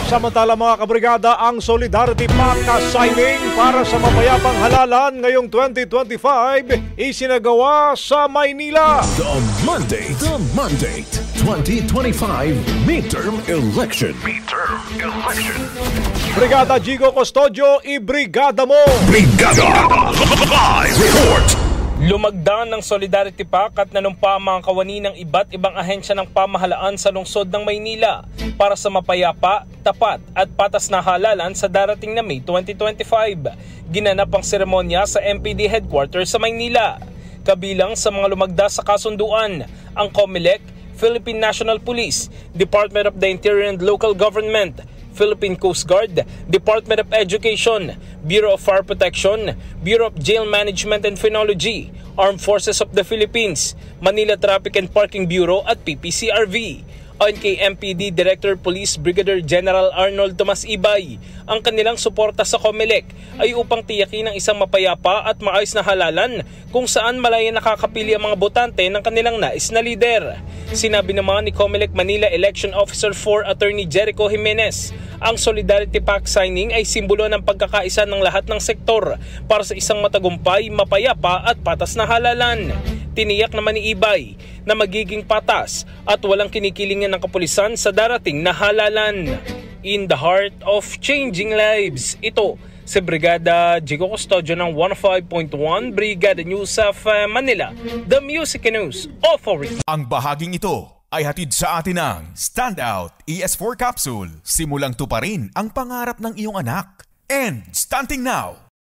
Samantala mga kabrigada, ang Solidarity Pact signing para sa mapayapang halalan ngayong 2025 isinagawa sa Maynila. The Mandate 2025 Midterm Election. Brigada Jigo Custodio, ibrigada mo! Brigada Live Report! Lumagdan ng Solidarity Pact at nanumpa ang mga kawani ng iba't ibang ahensya ng pamahalaan sa lungsod ng Maynila para sa mapayapa, tapat at patas na halalan sa darating na May 2025. Ginanap ang seremonya sa MPD Headquarters sa Maynila. Kabilang sa mga lumagda sa kasunduan, ang COMELEC, Philippine National Police, Department of the Interior and Local Government, Philippine Coast Guard, Department of Education, Bureau of Fire Protection, Bureau of Jail Management and Phenology, Armed Forces of the Philippines, Manila Traffic and Parking Bureau at PPCRV. Ayon kay MPD Director Police Brigadier General Arnold Tomas Ibay, ang kanilang suporta sa COMELEC ay upang tiyakin ang isang mapayapa at maayos na halalan kung saan malaya nakakapili ang mga botante ng kanilang nais na lider. Sinabi naman ni COMELEC Manila Election Officer 4 Attorney Jericho Jimenez, ang Solidarity Pact signing ay simbolo ng pagkakaisa ng lahat ng sektor para sa isang matagumpay, mapayapa at patas na halalan. Tiniyak naman ni Ibay na magiging patas at walang kinikilingan ng kapulisan sa darating na halalan. In the heart of changing lives, ito si Brigada Jigo Custodio ng 105.1 Brigada News of Manila, the Music News Authority. Ang bahaging ito ay hatid sa atin ng Standout ES4 Capsule. Simulang tuparin ang pangarap ng iyong anak. And stunting now,